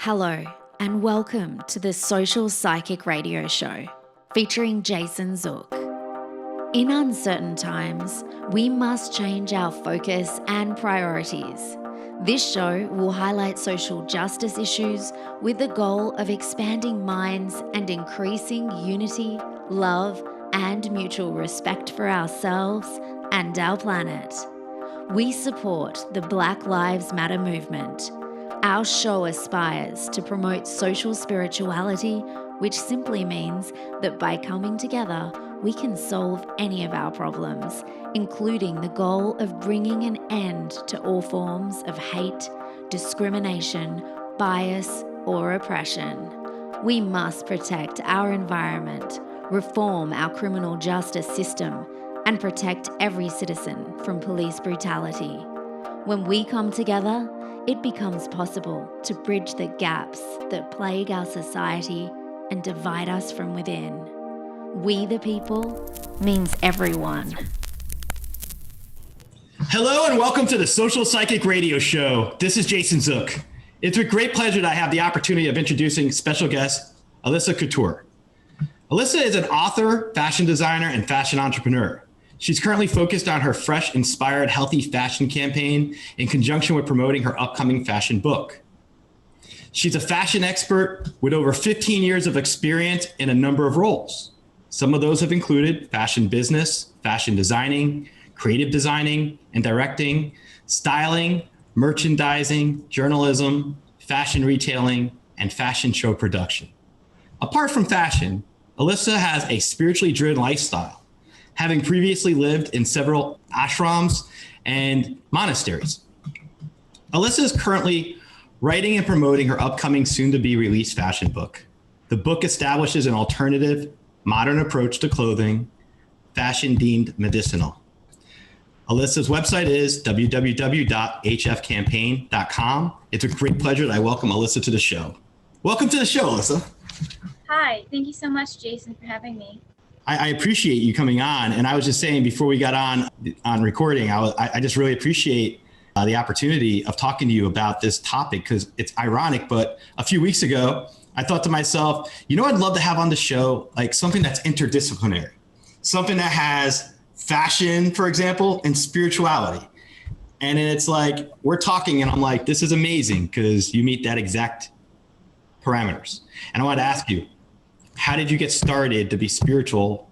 Hello, and welcome to the Social Psychic Radio Show featuring Jason Zook. In uncertain times, we must change our focus and priorities. This show will highlight social justice issues with the goal of expanding minds and increasing unity, love, and mutual respect for ourselves and our planet. We support the Black Lives Matter movement. Our show aspires to promote social spirituality, which simply means that by coming together, we can solve any of our problems, including the goal of bringing an end to all forms of hate, discrimination, bias, or oppression. We must protect our environment, reform our criminal justice system, and protect every citizen from police brutality. When we come together, it becomes possible to bridge the gaps that plague our society and divide us from within. We the people means everyone. Hello and welcome to the Social Psychic Radio Show. This is Jason Zook. It's with great pleasure that I have the opportunity of introducing special guest, Alyssa Couture. Alyssa is an author, fashion designer, and fashion entrepreneur. She's currently focused on her fresh, inspired, healthy fashion campaign in conjunction with promoting her upcoming fashion book. She's a fashion expert with over 15 years of experience in a number of roles. Some of those have included fashion business, fashion designing, creative designing and directing, styling, merchandising, journalism, fashion retailing, and fashion show production. Apart from fashion, Alyssa has a spiritually driven lifestyle, having previously lived in several ashrams and monasteries. Alyssa is currently writing and promoting her upcoming soon-to-be-released fashion book. The book establishes an alternative, modern approach to clothing, fashion deemed medicinal. Alyssa's website is www.hfcampaign.com. It's a great pleasure that I welcome Alyssa to the show. Welcome to the show, Alyssa. Hi, thank you so much, Jason, for having me. I appreciate you coming on. And I was just saying before we got on recording, I just really appreciate the opportunity of talking to you about this topic because it's ironic. But a few weeks ago, I thought to myself, I'd love to have on the show like something that's interdisciplinary, something that has fashion, for example, and spirituality. And it's like we're talking and I'm like, this is amazing because you meet that exact parameters. And I want to ask you, how did you get started to be spiritual?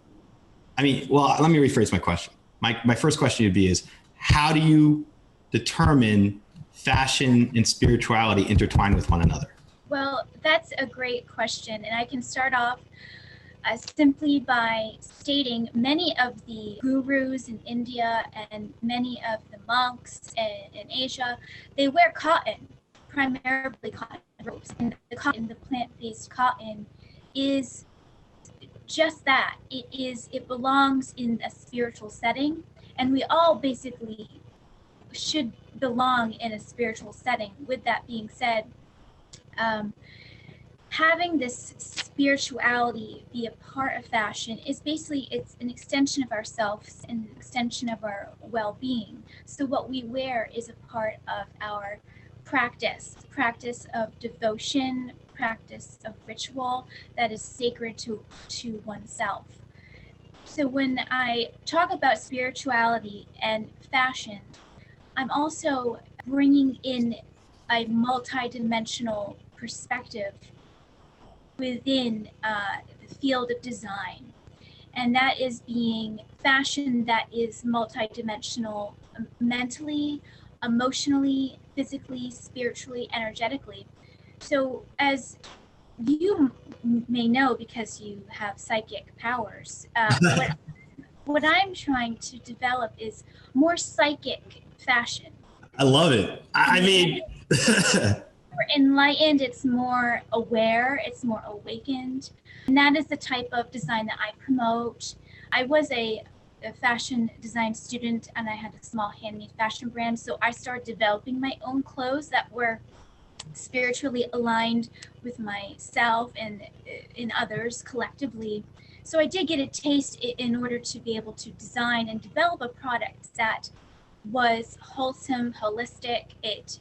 Let me rephrase my question. My first question would be is, how do you determine fashion and spirituality intertwined with one another? Well, that's a great question. And I can start off simply by stating many of the gurus in India and many of the monks in Asia, they wear cotton, primarily cotton robes. And the plant-based cotton is just that. It belongs in a spiritual setting, and we all basically should belong in a spiritual setting. With that being said, having this spirituality be a part of fashion is basically, it's an extension of ourselves and an extension of our well-being. So what we wear is a part of our practice of devotion, practice of ritual that is sacred to oneself. So when I talk about spirituality and fashion, I'm also bringing in a multi-dimensional perspective within the field of design. And that is being fashion that is multi-dimensional mentally, emotionally, physically, spiritually, energetically. So as you may know, because you have psychic powers, what I'm trying to develop is more psychic fashion. I love it. More enlightened, it's more aware, it's more awakened. And that is the type of design that I promote. I was a fashion design student and I had a small handmade fashion brand. So I started developing my own clothes that were spiritually aligned with myself and in others collectively. So I did get a taste in order to be able to design and develop a product that was wholesome, holistic. It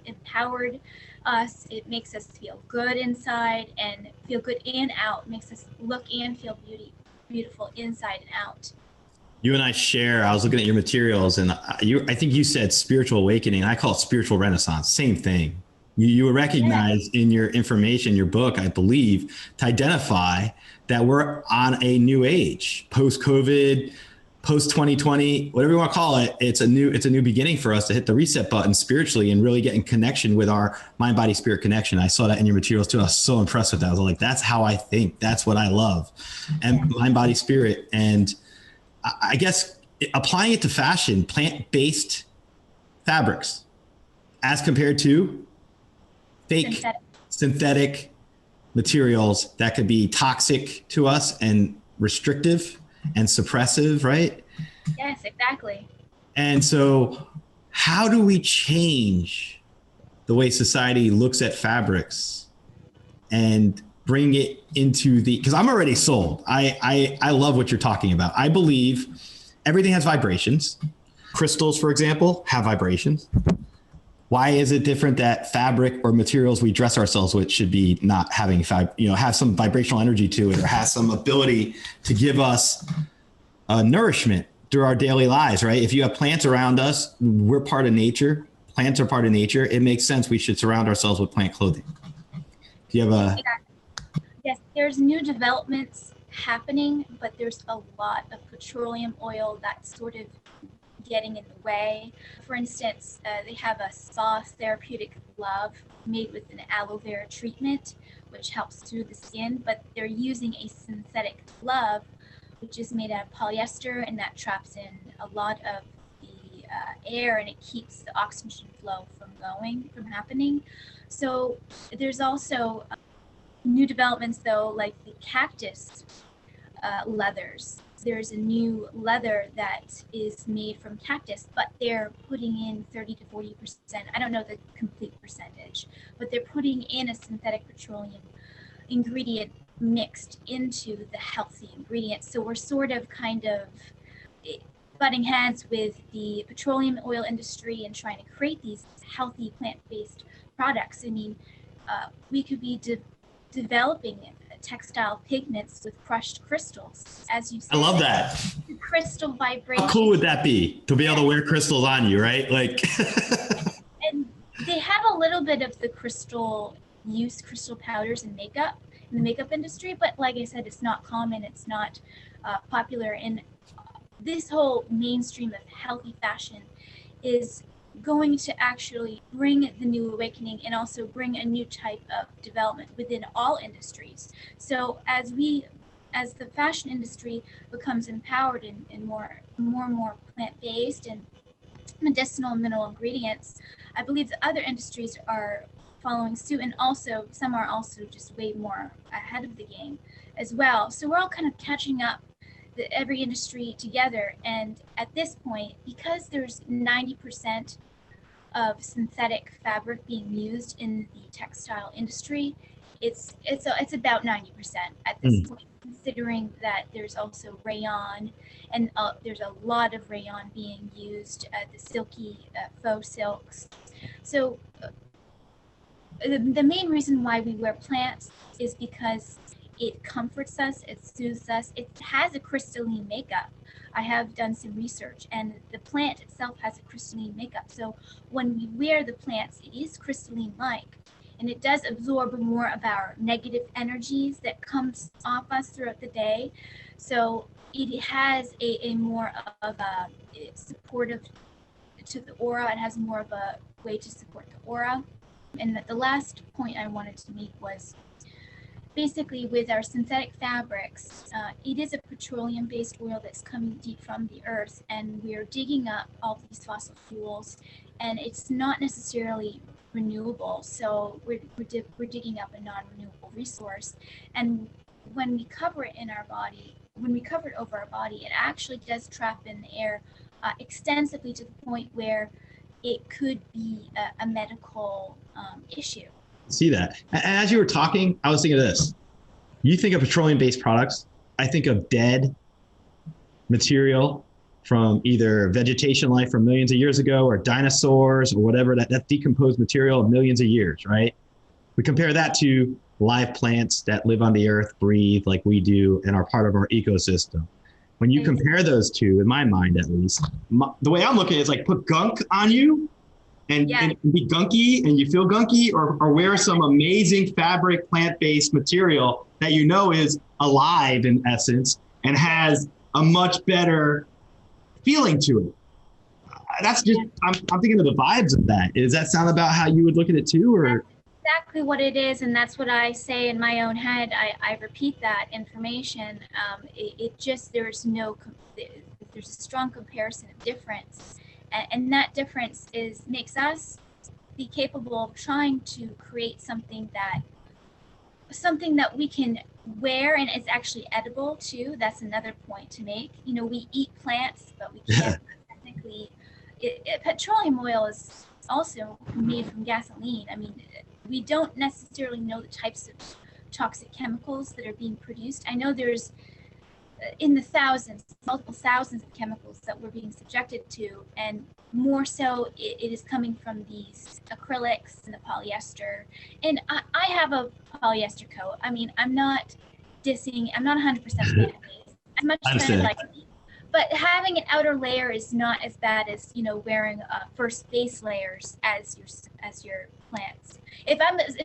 empowered us. It makes us feel good inside and feel good and out. It makes us look and feel beautiful inside and out. You and I share, I was looking at your materials, and I think you said spiritual awakening. I call it spiritual renaissance. Same thing. You recognize in your information, your book, I believe, to identify that we're on a new age, post-COVID, post-2020, whatever you want to call it. It's a new beginning for us to hit the reset button spiritually and really get in connection with our mind, body, spirit connection. I saw that in your materials too. I was so impressed with that. I was like, that's how I think. That's what I love. And mind, body, spirit. And I guess applying it to fashion, plant-based fabrics as compared to fake synthetic materials that could be toxic to us and restrictive and suppressive, right? Yes, exactly. And so how do we change the way society looks at fabrics and bring it into because I'm already sold. I love what you're talking about. I believe everything has vibrations. Crystals, for example, have vibrations. Why is it different that fabric or materials we dress ourselves with should be not having, have some vibrational energy to it, or has some ability to give us nourishment through our daily lives, right? If you have plants around us, we're part of nature. Plants are part of nature. It makes sense we should surround ourselves with plant clothing. Do you have a... Yes, there's new developments happening, but there's a lot of petroleum oil that's sort of getting in the way. For instance, they have a spa therapeutic glove made with an aloe vera treatment, which helps soothe the skin, but they're using a synthetic glove, which is made out of polyester, and that traps in a lot of the air, and it keeps the oxygen flow from happening. So there's also new developments, though, like the cactus leathers. There's a new leather that is made from cactus, but they're putting in 30 to 40%. I don't know the complete percentage, but they're putting in a synthetic petroleum ingredient mixed into the healthy ingredients. So we're sort of butting heads with the petroleum oil industry and trying to create these healthy plant-based products. I mean, we could be developing textile pigments with crushed crystals, as you said. I love that. The crystal vibration. How cool would that be to be able to wear crystals on you, right? Like, and they have a little bit of the crystal powders in makeup, in the makeup industry, but like I said, it's not common, it's not popular. And this whole mainstream of healthy fashion is going to actually bring the new awakening and also bring a new type of development within all industries. So as the fashion industry becomes empowered and more and more plant-based and medicinal and mineral ingredients, I believe the other industries are following suit, and also some are also just way more ahead of the game as well. So we're all kind of catching up, every industry together. And at this point, because there's 90% of synthetic fabric being used in the textile industry, it's about 90% at this point, considering that there's also rayon, and there's a lot of rayon being used, the silky faux silks. So the main reason why we wear plants is because it comforts us, it soothes us, it has a crystalline makeup. I have done some research, and the plant itself has a crystalline makeup. So when we wear the plants, it is crystalline-like, and it does absorb more of our negative energies that comes off us throughout the day. So it has a more of a supportive to the aura. It has more of a way to support the aura. And the last point I wanted to make was, basically, with our synthetic fabrics, it is a petroleum-based oil that's coming deep from the earth, and we're digging up all these fossil fuels, and it's not necessarily renewable. So we're digging up a non-renewable resource, and when we cover it in our body, when we cover it over our body, it actually does trap in the air extensively, to the point where it could be a medical issue. see that. And as you were talking, I was thinking of this. You think of petroleum-based products, I think of dead material from either vegetation life from millions of years ago or dinosaurs or whatever, that decomposed material of millions of years, right? We compare that to live plants that live on the earth, breathe like we do, and are part of our ecosystem. When you compare those two, in my mind at least, the way I'm looking at it is like put gunk on you and be gunky and you feel gunky, or wear some amazing fabric plant-based material that you know is alive in essence and has a much better feeling to it. That's just, I'm thinking of the vibes of that. Does that sound about how you would look at it too? Or that's exactly what it is, and that's what I say in my own head. I repeat that information. It just, there's a strong comparison of difference, and that difference makes us be capable of trying to create something that we can wear and is actually edible too. That's another point to make. You know, we eat plants, but we can't technically. Petroleum oil is also made from gasoline. I mean, we don't necessarily know the types of toxic chemicals that are being produced. I know there's in the thousands, multiple thousands of chemicals that we're being subjected to, and more so it is coming from these acrylics and the polyester. And I have a polyester coat. I mean, I'm not dissing, I'm not 100% plant-based. I'm much better like me. But having an outer layer is not as bad as, you know, wearing first base layers as your plants. If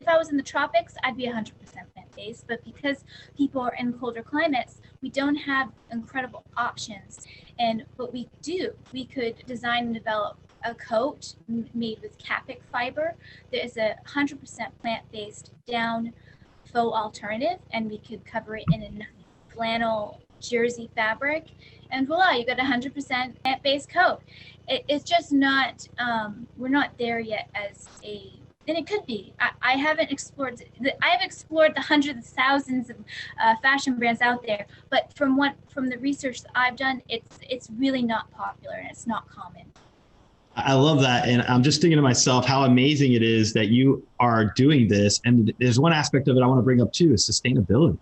I was in the tropics, I'd be 100% plant-based. But because people are in colder climates, we don't have incredible options. And what we do, we could design and develop a coat made with capic fiber. There is a 100% plant-based down faux alternative, and we could cover it in a flannel jersey fabric, and voila, you got a 100% plant-based coat. It's just not, we're not there yet and it could be. I haven't explored, I've explored the hundreds of thousands of fashion brands out there, but from the research that I've done, it's really not popular and it's not common. I love that. And I'm just thinking to myself how amazing it is that you are doing this. And there's one aspect of it I want to bring up too, is sustainability.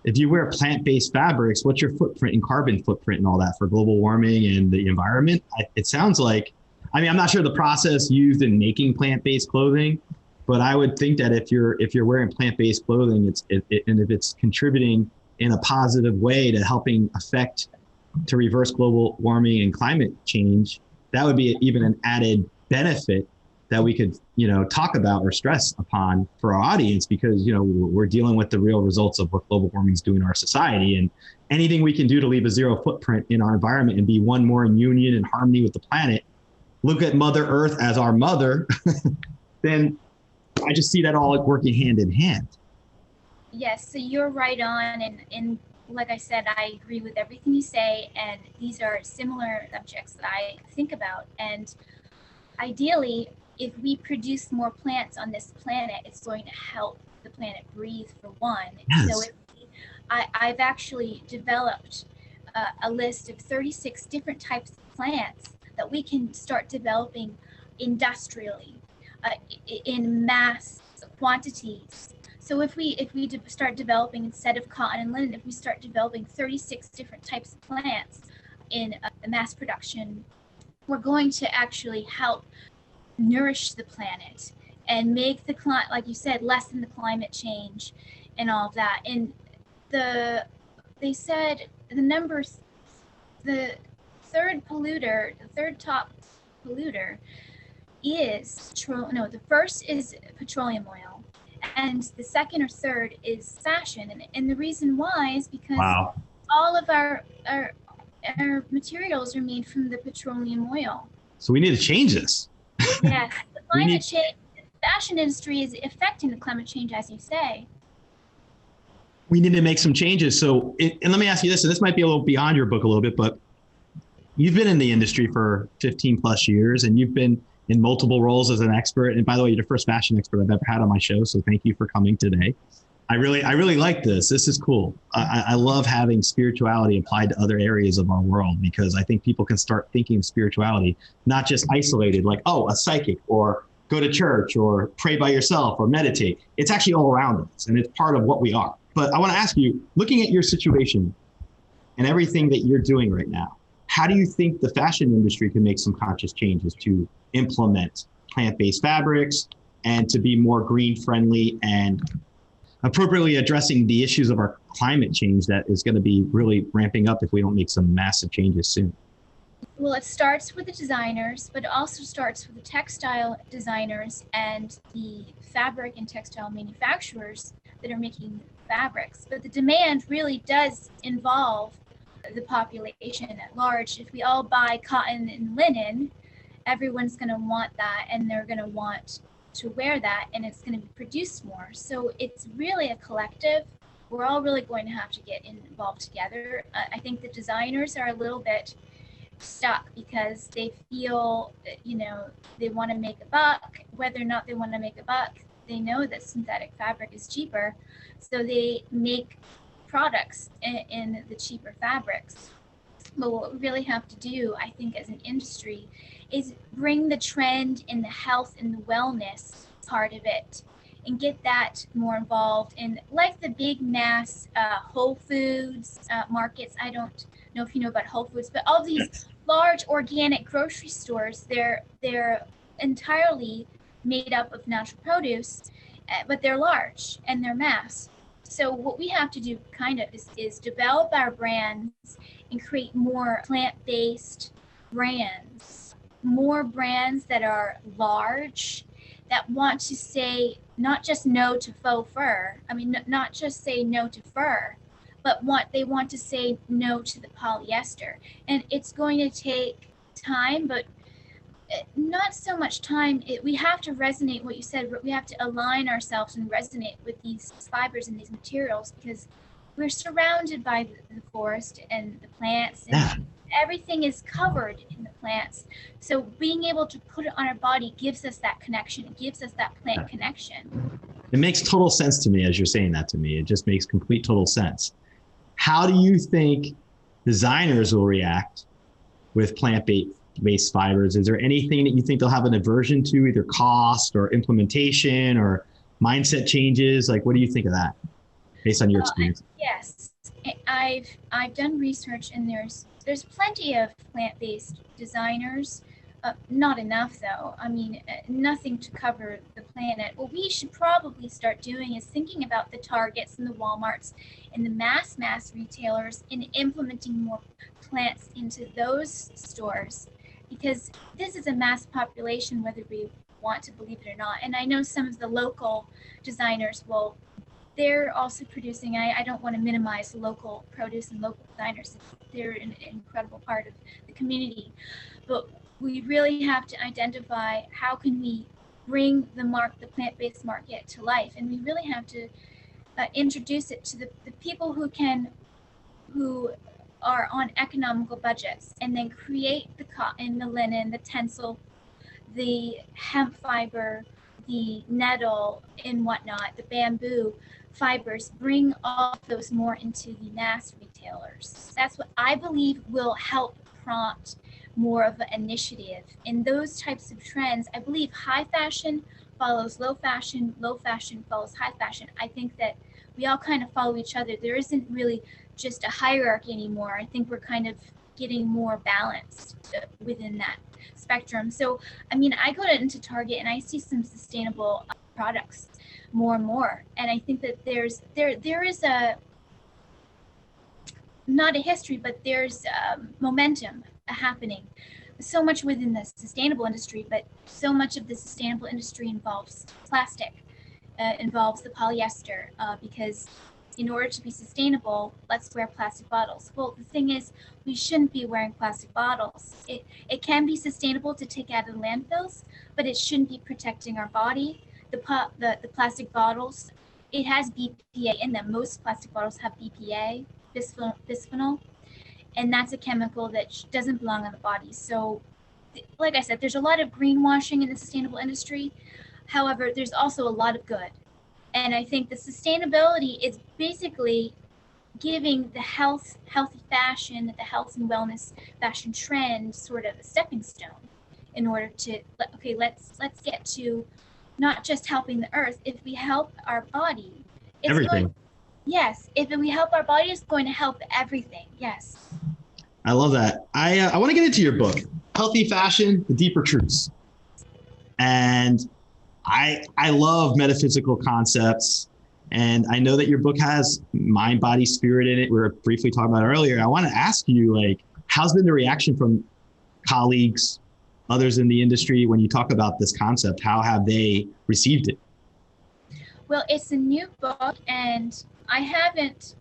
If you wear plant-based fabrics, what's your footprint and carbon footprint and all that for global warming and the environment? It sounds like, I mean, I'm not sure the process used in making plant-based clothing, but I would think that if you're wearing plant-based clothing, and if it's contributing in a positive way to helping to reverse global warming and climate change, that would be even an added benefit that we could, talk about or stress upon for our audience, because, we're dealing with the real results of what global warming is doing to our society, and anything we can do to leave a zero footprint in our environment and be one more in union and harmony with the planet, look at Mother Earth as our mother, then I just see that all working hand in hand. Yes, so you're right on. And like I said, I agree with everything you say. And these are similar subjects that I think about. And ideally, if we produce more plants on this planet, it's going to help the planet breathe, for one. Yes. So I've actually developed a list of 36 different types of plants that we can start developing industrially in mass quantities. So if we start developing, instead of cotton and linen, if we start developing 36 different types of plants in a mass production, we're going to actually help nourish the planet and make the climate, like you said, lessen the climate change and all of that. And they said the third top polluter is the first is petroleum oil, and the second or third is fashion. And the reason why is because all of our materials are made from the petroleum oil. So we need to change this. Yes, the climate change, the fashion industry is affecting the climate change, as you say. We need to make some changes. So, and let me ask you this, and this might be a little beyond your book a little bit, but you've been in the industry for 15 plus years, and you've been in multiple roles as an expert. And by the way, you're the first fashion expert I've ever had on my show. So thank you for coming today. I really like this. This is cool. I love having spirituality applied to other areas of our world, because I think people can start thinking of spirituality, not just isolated, like, oh, a psychic, or go to church, or pray by yourself, or meditate. It's actually all around us, and it's part of what we are. But I want to ask you, looking at your situation and everything that you're doing right now, how do you think the fashion industry can make some conscious changes to implement plant-based fabrics and to be more green friendly and appropriately addressing the issues of our climate change that is going to be really ramping up if we don't make some massive changes soon? Well, it starts with the designers, but it also starts with the textile designers and the fabric and textile manufacturers that are making fabrics. But the demand really does involve the population at large. If we all buy cotton and linen, everyone's going to want that, and they're going to want to wear that, and it's going to be produced more. So it's really a collective. We're all really going to have to get involved together. I think the designers are a little bit stuck because they feel that, they want to make a buck. Whether or not they want to make a buck, they know that synthetic fabric is cheaper, so they make products in the cheaper fabrics. But what we really have to do, I think, as an industry, is bring the trend in the health and the wellness part of it and get that more involved in, like, the big mass Whole Foods markets. I don't know if you know about Whole Foods, but all these large organic grocery stores, they're entirely made up of natural produce, but they're large and they're mass. So what we have to do kind of is develop our brands and create more plant-based brands, more brands that are large, that want to say not just no to faux fur. I mean, not just say no to fur, but they want to say no to the polyester. And it's going to take time, but not so much time. We have to resonate what you said. We have to align ourselves and resonate with these fibers and these materials, because we're surrounded by the forest and the plants, and everything is covered in the plants. So being able to put it on our body gives us that connection. It gives us that plant connection. It makes total sense to me as you're saying that to me. It just makes complete total sense. How do you think designers will react with plant-based fibers? Is there anything that you think they'll have an aversion to, either cost or implementation or mindset changes? Like, what do you think of that based on your experience? Yes, I've done research, and there's plenty of plant-based designers. Not enough, though. I mean, nothing to cover the planet. What we should probably start doing is thinking about the Targets and the Walmarts and the mass retailers and implementing more plants into those stores, because this is a mass population, whether we want to believe it or not. And I know some of the local designers they're also producing. I don't want to minimize local produce and local designers. They're an incredible part of the community. But we really have to identify how can we bring the plant-based market to life. And we really have to introduce it to the people who are on economical budgets, and then create the cotton, the linen, the tencel, the hemp fiber, the nettle and whatnot, the bamboo fibers, bring all of those more into the mass retailers. That's what I believe will help prompt more of an initiative. In those types of trends, I believe high fashion follows low fashion follows high fashion. I think that we all kind of follow each other. There isn't really just a hierarchy anymore. I think we're kind of getting more balanced within that spectrum. So, I mean, I go into Target and I see some sustainable products more and more. And I think that there is not a history, but there's momentum happening. So much within the sustainable industry, but so much of the sustainable industry involves plastic, involves the polyester, because in order to be sustainable, let's wear plastic bottles. Well, the thing is, we shouldn't be wearing plastic bottles. It can be sustainable to take out of the landfills, but it shouldn't be protecting our body. The plastic bottles, it has BPA in them. Most plastic bottles have BPA, bisphenol, and that's a chemical that doesn't belong in the body. So, like I said, there's a lot of greenwashing in the sustainable industry. However, there's also a lot of good. And I think the sustainability is basically giving the healthy fashion, the health and wellness fashion trend sort of a stepping stone in order to, let's get to not just helping the earth. If we help our body, Everything. Yes, if we help our body, it's going to help everything. Yes. I love that. I want to get into your book, Healthy Fashion, The Deeper Truths. And I love metaphysical concepts. And I know that your book has mind, body, spirit in it. We were briefly talking about it earlier. I want to ask you, like, how's been the reaction from colleagues, others in the industry when you talk about this concept? How have they received it? Well, it's a new book, and I have it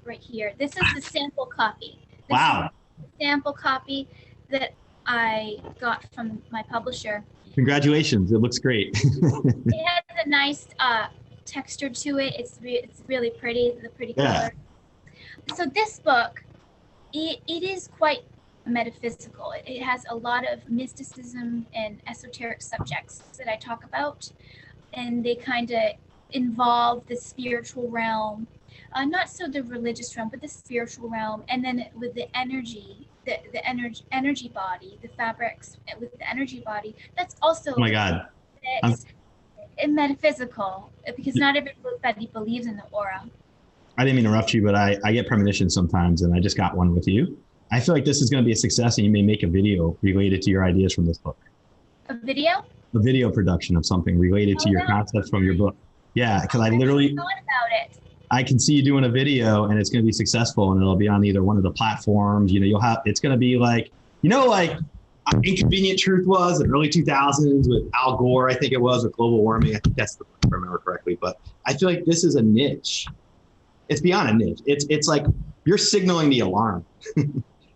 right here. This is the sample copy. Wow. Is the sample copy that I got from my publisher. Congratulations. It looks great. It has a nice texture to it. It's really pretty, the pretty color. So this book, it is quite metaphysical. It has a lot of mysticism and esoteric subjects that I talk about, and they kind of involve the spiritual realm, not so the religious realm, but the spiritual realm, and then with the energy, the energy body, the fabrics with the energy body. That's also Oh my God. Metaphysical, because not everybody believes in the aura. I didn't mean to interrupt you, but I get premonitions sometimes, and I just got one with you. I feel like this is going to be a success, and you may make a video related to your ideas from this book. A video? A video production of something related to your concepts from your book. Yeah, because I literally thought about it. I can see you doing a video, and it's going to be successful, and it'll be on either one of the platforms. You know, it's going to be like, like Inconvenient Truth was in the early 2000s with Al Gore, I think it was, with global warming. I think that's the, if I remember correctly. But I feel like this is a niche. It's beyond a niche. It's like you're signaling the alarm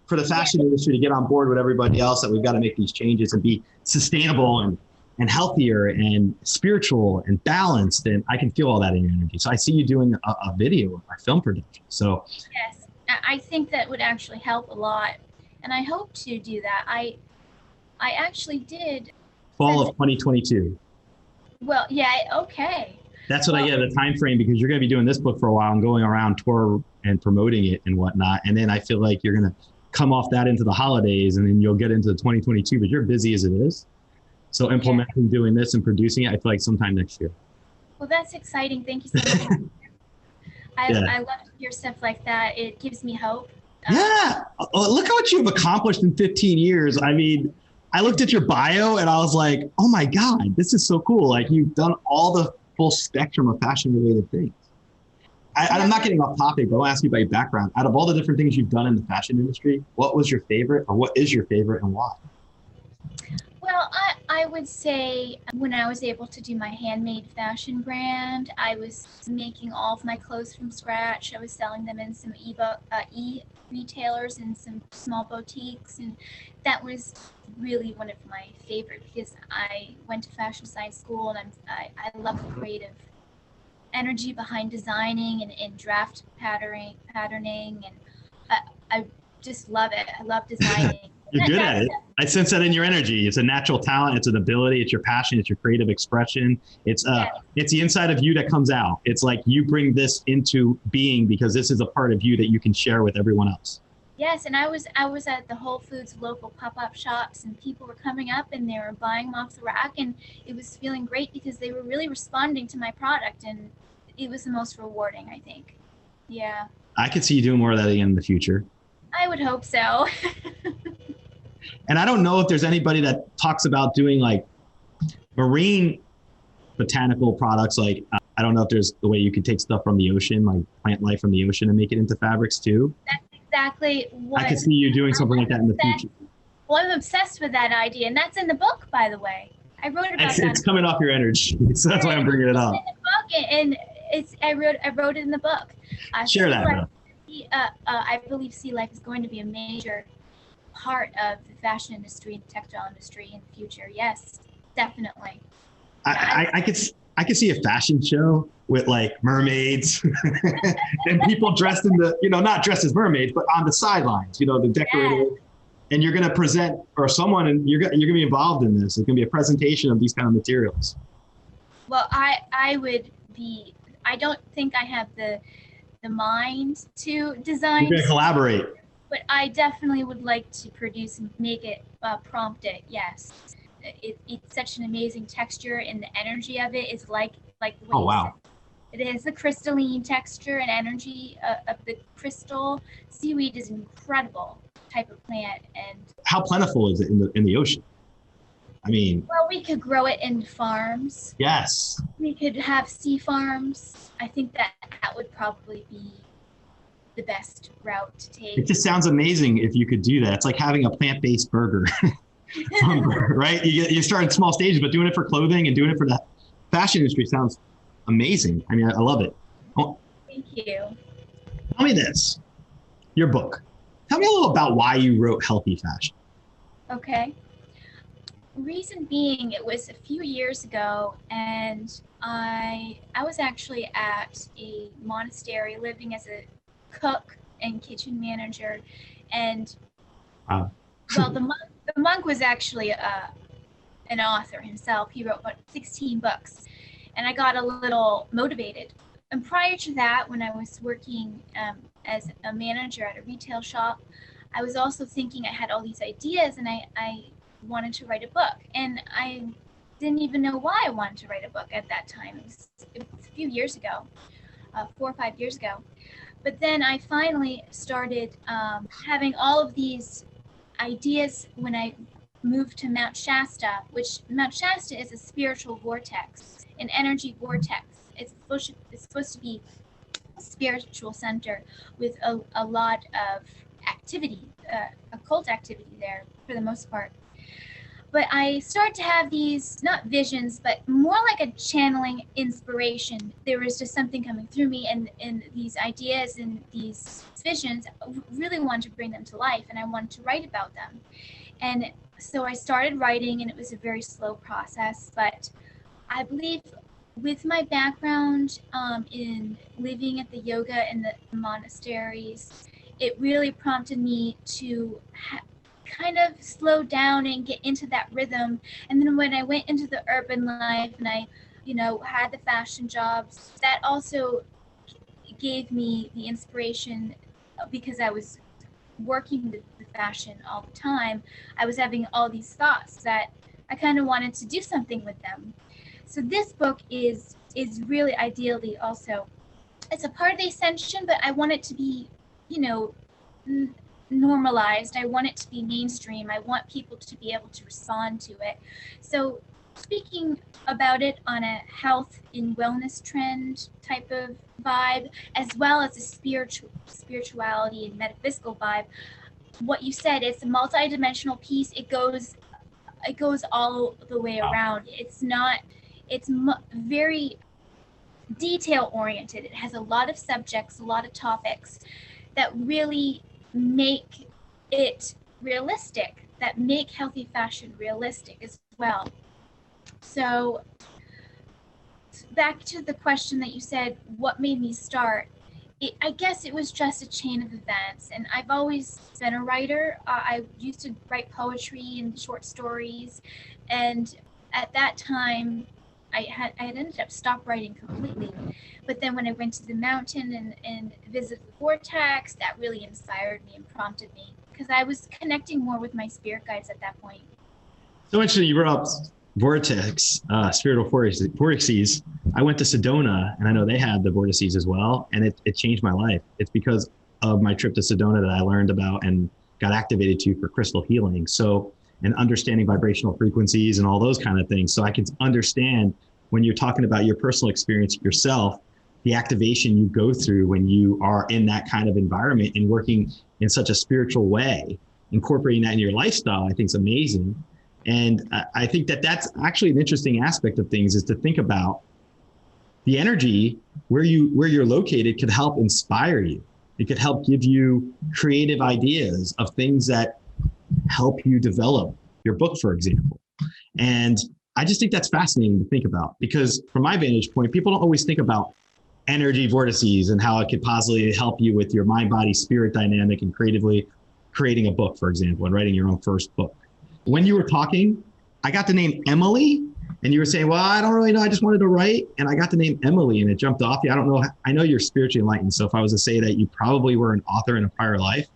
for the fashion industry to get on board with everybody else, that we've got to make these changes and be sustainable and healthier and spiritual and balanced. And I can feel all that in your energy. So I see you doing a video, a film production. So yes, I think that would actually help a lot. And I hope to do that. I actually did. Fall of 2022. Well, yeah, okay. That's what I get, the time frame, because you're going to be doing this book for a while and going around tour and promoting it and whatnot. And then I feel like you're going to come off that into the holidays, and then you'll get into 2022, but you're busy as it is. So implementing, doing this and producing it, I feel like sometime next year. Well, that's exciting. Thank you so much. I love to hear stuff like that. It gives me hope. Yeah. Look at what you've accomplished in 15 years. I mean, I looked at your bio and I was like, oh my God, this is so cool. Like, you've done all the full spectrum of fashion related things. I'm not getting off topic, but I'll ask you about your background. Out of all the different things you've done in the fashion industry, what was your favorite, or what is your favorite, and why? Well, I would say when I was able to do my handmade fashion brand, I was making all of my clothes from scratch. I was selling them in some e-retailers and some small boutiques, and that was really one of my favorite, because I went to fashion science school, and I love the creative energy behind designing and draft patterning, and I just love it. I love designing. You're good at it. I sense that in your energy. It's a natural talent. It's an ability. It's your passion. It's your creative expression. It's the inside of you that comes out. It's like you bring this into being because this is a part of you that you can share with everyone else. Yes, and I was at the Whole Foods local pop-up shops, and people were coming up and they were buying them off the rack, and it was feeling great because they were really responding to my product, and it was the most rewarding, I think. Yeah. I could see you doing more of that again in the future. I would hope so. And I don't know if there's anybody that talks about doing like marine botanical products. Like, I don't know if there's the way you could take stuff from the ocean, like plant life from the ocean, and make it into fabrics too. That's exactly what I could see you doing something like that in the future. Well, I'm obsessed with that idea, and that's in the book, by the way. I wrote about that. It's coming off your energy, so that's why I'm bringing it up. It's in the book, and I wrote it in the book. Share that. I believe sea life is going to be a major part of the fashion industry and textile industry in the future. Yes, definitely. I could see a fashion show with like mermaids and people dressed in the, not dressed as mermaids, but on the sidelines, the decorated. Yes. And you're going to present, or someone, and you're going to be involved in this. It's going to be a presentation of these kind of materials. Well, I would be. I don't think I have the mind to design. You're going to collaborate. But I definitely would like to produce and make it, prompt it. Yes, it's such an amazing texture, and the energy of it is like the way oh wow. It is the crystalline texture and energy of the crystal. Seaweed is incredible type of plant. And how plentiful is it in the ocean? I mean, well, we could grow it in farms. yes. We could have sea farms. I think that would probably be the best route to take. It just sounds amazing if you could do that. It's like having a plant-based burger, right? You start at small stages, but doing it for clothing and doing it for the fashion industry sounds amazing. I mean, I love it. Oh, thank you. tell me this, your book. Tell me a little about why you wrote Healthy Fashion. Okay. Reason being, it was a few years ago, and I was actually at a monastery living as a cook and kitchen manager, and Wow. well, the monk was actually an author himself. He wrote about 16 books, and I got a little motivated. And prior to that, when I was working as a manager at a retail shop, I was also thinking I had all these ideas, and I wanted to write a book, and I didn't even know why I wanted to write a book at that time. It was a few years ago, 4 or 5 years ago. But then I finally started having all of these ideas when I moved to Mount Shasta, which Mount Shasta is a spiritual vortex, an energy vortex. It's supposed to be a spiritual center with a lot of activity, occult activity there for the most part. But I started to have these, not visions, but more like a channeling inspiration. There was just something coming through me, and these ideas and these visions, I really wanted to bring them to life, and I wanted to write about them. And so I started writing, and it was a very slow process. But I believe with my background in living at the yoga and the monasteries, it really prompted me to kind of slow down and get into that rhythm. And then when I went into the urban life and I, had the fashion jobs, that also gave me the inspiration, because I was working with the fashion all the time. I was having all these thoughts that I kind of wanted to do something with them. So this book is really ideally also, it's a part of the ascension, but I want it to be, normalized. I want it to be mainstream. I want people to be able to respond to it. So speaking about it on a health and wellness trend type of vibe, as well as a spirituality and metaphysical vibe, what you said, it's a multi-dimensional piece. It goes all the way around. It's very detail oriented. It has a lot of subjects, a lot of topics that really make it realistic, that make healthy fashion realistic as well. So back to the question that you said, what made me start? I guess it was just a chain of events, and I've always been a writer. I used to write poetry and short stories, and at that time I had ended up stopped writing completely. But then when I went to the mountain and visited the vortex, that really inspired me and prompted me, because I was connecting more with my spirit guides at that point. So interesting, you brought up vortex, spiritual vortices. I went to Sedona, and I know they had the vortices as well, and it changed my life. It's because of my trip to Sedona that I learned about and got activated to for crystal healing. So, and understanding vibrational frequencies and all those kind of things. So I can understand when you're talking about your personal experience yourself, the activation you go through when you are in that kind of environment and working in such a spiritual way, incorporating that in your lifestyle, I think is amazing. And I think that that's actually an interesting aspect of things, is to think about the energy where you're located could help inspire you. It could help give you creative ideas of things that help you develop your book, for example. And I just think that's fascinating to think about, because from my vantage point, people don't always think about energy vortices and how it could possibly help you with your mind, body, spirit dynamic and creatively creating a book, for example, and writing your own first book. When you were talking, I got the name Emily, and you were saying, well, I don't really know. I just wanted to write. And I got the name Emily, and it jumped off you. I don't know. I know you're spiritually enlightened. So if I was to say that you probably were an author in a prior life,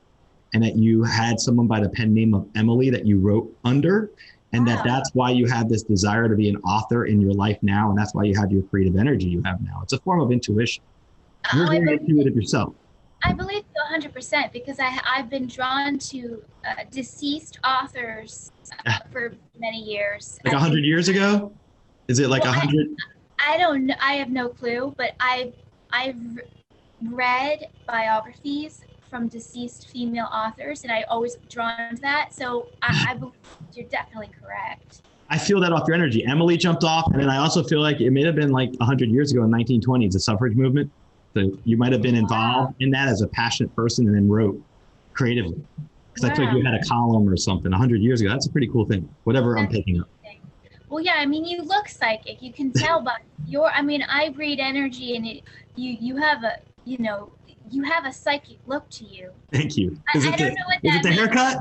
and that you had someone by the pen name of Emily that you wrote under, and that's why you have this desire to be an author in your life now. And that's why you have your creative energy you have now. It's a form of intuition. You're very intuitive yourself. I believe so 100%, because I've been drawn to deceased authors for many years. Like 100 years ago? Is it like 100? I don't know. I have no clue, but I've read biographies from deceased female authors, and I always drawn to that. So I believe you're definitely correct. I feel that off your energy. Emily jumped off, and then I also feel like it may have been like 100 years ago in 1920s, the suffrage movement. So you might have been involved in that as a passionate person and then wrote creatively. Because I feel like you had a column or something 100 years ago. That's a pretty cool thing, whatever I'm picking up. Well, yeah, I mean, you look psychic. You can tell by I read energy, and you have a, you have a psychic look to you. Thank you. I don't know what that is it the haircut?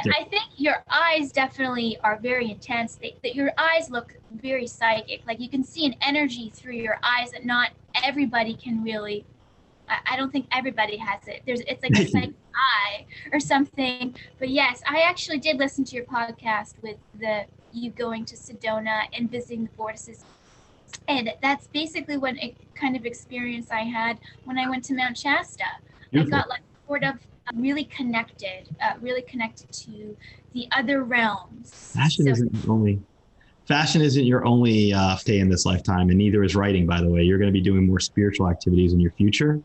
I think your eyes definitely are very intense. That your eyes look very psychic. Like you can see an energy through your eyes that not everybody can really. I don't think everybody has it. It's like a psychic eye or something. But yes, I actually did listen to your podcast with you going to Sedona and visiting the vortices. And that's basically what kind of experience I had when I went to Mount Shasta. Beautiful. I got like sort of really connected to the other realms. Fashion isn't your only stay in this lifetime, and neither is writing, by the way. You're going to be doing more spiritual activities in your future.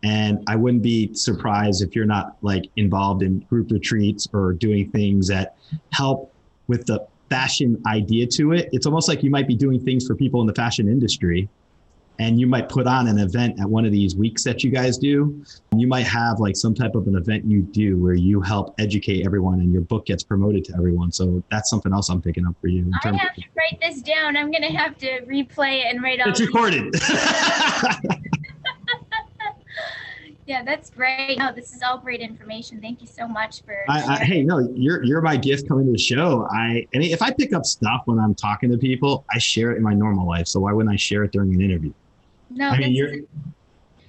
And I wouldn't be surprised if you're not like involved in group retreats or doing things that help with the fashion idea to it. It's almost like you might be doing things for people in the fashion industry, and you might put on an event at one of these weeks that you guys do. You might have like some type of an event you do where you help educate everyone and your book gets promoted to everyone. So that's something else I'm picking up for you. I have to write this down. I'm going to have to replay it and write all It's recorded. Yeah, that's great. No, this is all great information. Thank you so much for. Hey, no, you're my gift coming to the show. If I pick up stuff when I'm talking to people, I share it in my normal life. So why wouldn't I share it during an interview? No, I mean,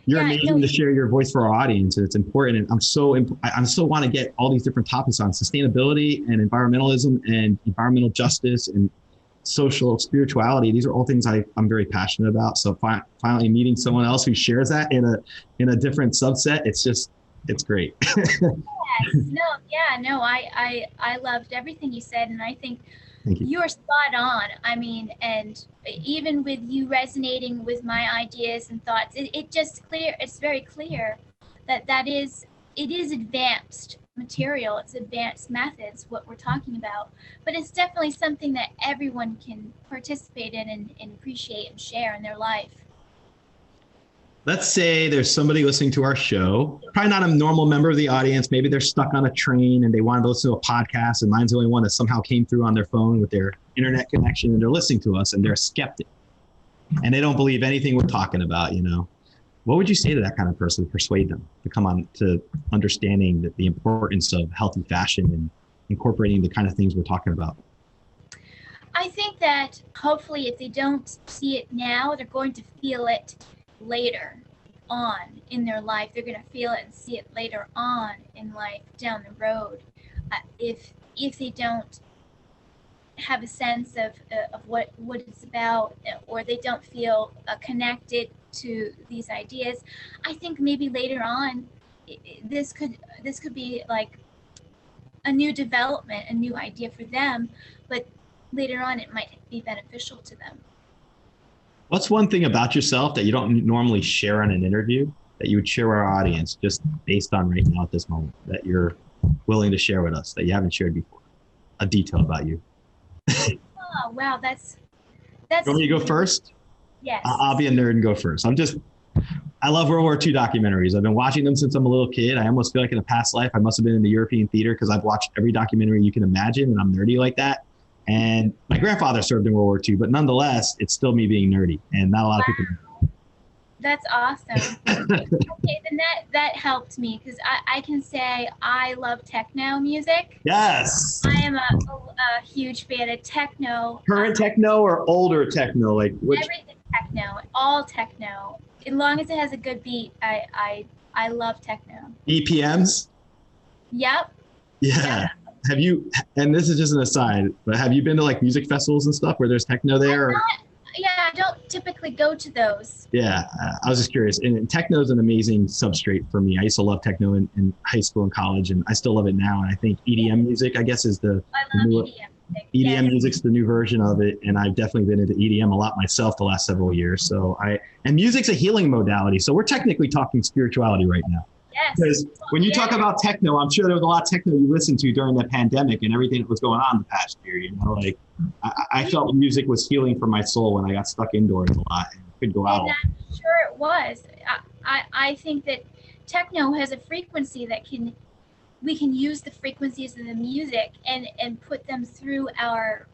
you're amazing to share your voice for our audience, and it's important. And I'm so want to get all these different topics on sustainability and environmentalism and environmental justice and social spirituality. These are all things I'm very passionate about. So finally meeting someone else who shares that in a different subset, it's great. Yes. I loved everything you said, and I think you're spot on. I mean, and even with you resonating with my ideas and thoughts, it's very clear that it is advanced material, it's advanced methods, what we're talking about, but it's definitely something that everyone can participate in and appreciate and share in their life. Let's say there's somebody listening to our show, probably not a normal member of the audience. Maybe they're stuck on a train and they wanted to listen to a podcast, and mine's the only one that somehow came through on their phone with their internet connection, and they're listening to us and they're a skeptic and they don't believe anything we're talking about, What would you say to that kind of person to persuade them to come on to understanding the importance of healthy fashion and incorporating the kind of things we're talking about? I think that hopefully if they don't see it now, they're going to feel it later on in their life. They're going to feel it and see it later on in life down the road. If they don't have a sense of what it's about, or they don't feel connected to these ideas, I think maybe later on this could be like a new development, a new idea for them, but later on it might be beneficial to them. What's one thing about yourself that you don't normally share on an interview that you would share with our audience just based on right now at this moment that you're willing to share with us that you haven't shared before? A detail about you. Oh, wow. That's. You want me to go first? Yes. I'll be a nerd and go first. I love World War II documentaries. I've been watching them since I'm a little kid. I almost feel like in a past life, I must have been in the European theater because I've watched every documentary you can imagine, and I'm nerdy like that. And my grandfather served in World War II, but nonetheless, it's still me being nerdy, and not a lot of people know. That's awesome. Okay, then that helped me because I can say I love techno music. Yes. I am a huge fan of techno. Current techno or older techno? Like which? Everything techno, all techno. As long as it has a good beat, I love techno. EPMs? Yep. Yeah. Have you, and this is just an aside, but have you been to like music festivals and stuff where there's techno there? Yeah, don't typically go to those. Yeah, I was just curious. And techno is an amazing substrate for me. I used to love techno in high school and college, and I still love it now. And I think EDM music, I guess, is the I love new, EDM. EDM Yes. music's the new version of it. And I've definitely been into EDM a lot myself the last several years. And music's a healing modality. So we're technically talking spirituality right now. Yes. Because when you talk about techno, I'm sure there was a lot of techno you listened to during the pandemic and everything that was going on the past year. You know, like I felt music was healing for my soul when I got stuck indoors a lot and couldn't go out. And I'm sure it was. I think that techno has a frequency that we can use the frequencies of the music and put them through our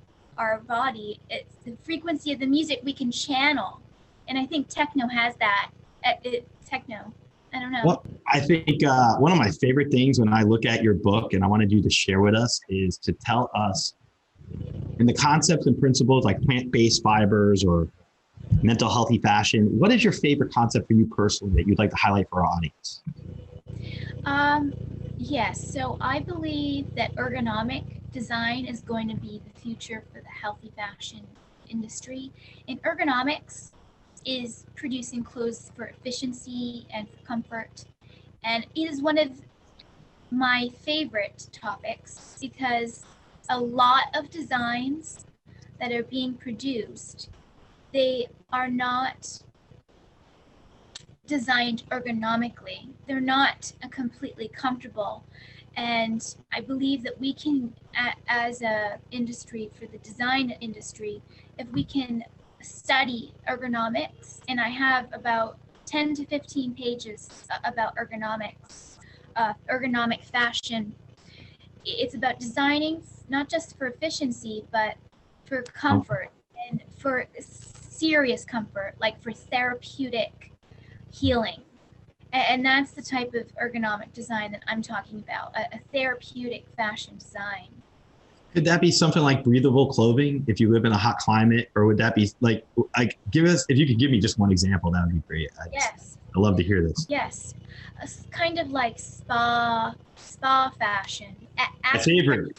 body. It's the frequency of the music we can channel, and I think techno has that. Techno. I don't know. Well, I think one of my favorite things when I look at your book, and I wanted you to share with us, is to tell us in the concepts and principles like plant-based fibers or mental healthy fashion, what is your favorite concept for you personally that you'd like to highlight for our audience? Yes, so I believe that ergonomic design is going to be the future for the healthy fashion industry. And ergonomics is producing clothes for efficiency and for comfort. And it is one of my favorite topics because a lot of designs that are being produced, they are not designed ergonomically. They're not completely comfortable. And I believe that we can, as a industry, for the design industry, if we can study ergonomics, and I have about 10 to 15 pages about ergonomics, ergonomic fashion. It's about designing not just for efficiency, but for comfort and for serious comfort, like for therapeutic healing. And that's the type of ergonomic design that I'm talking about, a therapeutic fashion design. Could that be something like breathable clothing if you live in a hot climate, or would that be like give us, if you could give me just one example, that would be great. Yes. I'd love to hear this. Yes, kind of like spa fashion. My favorite.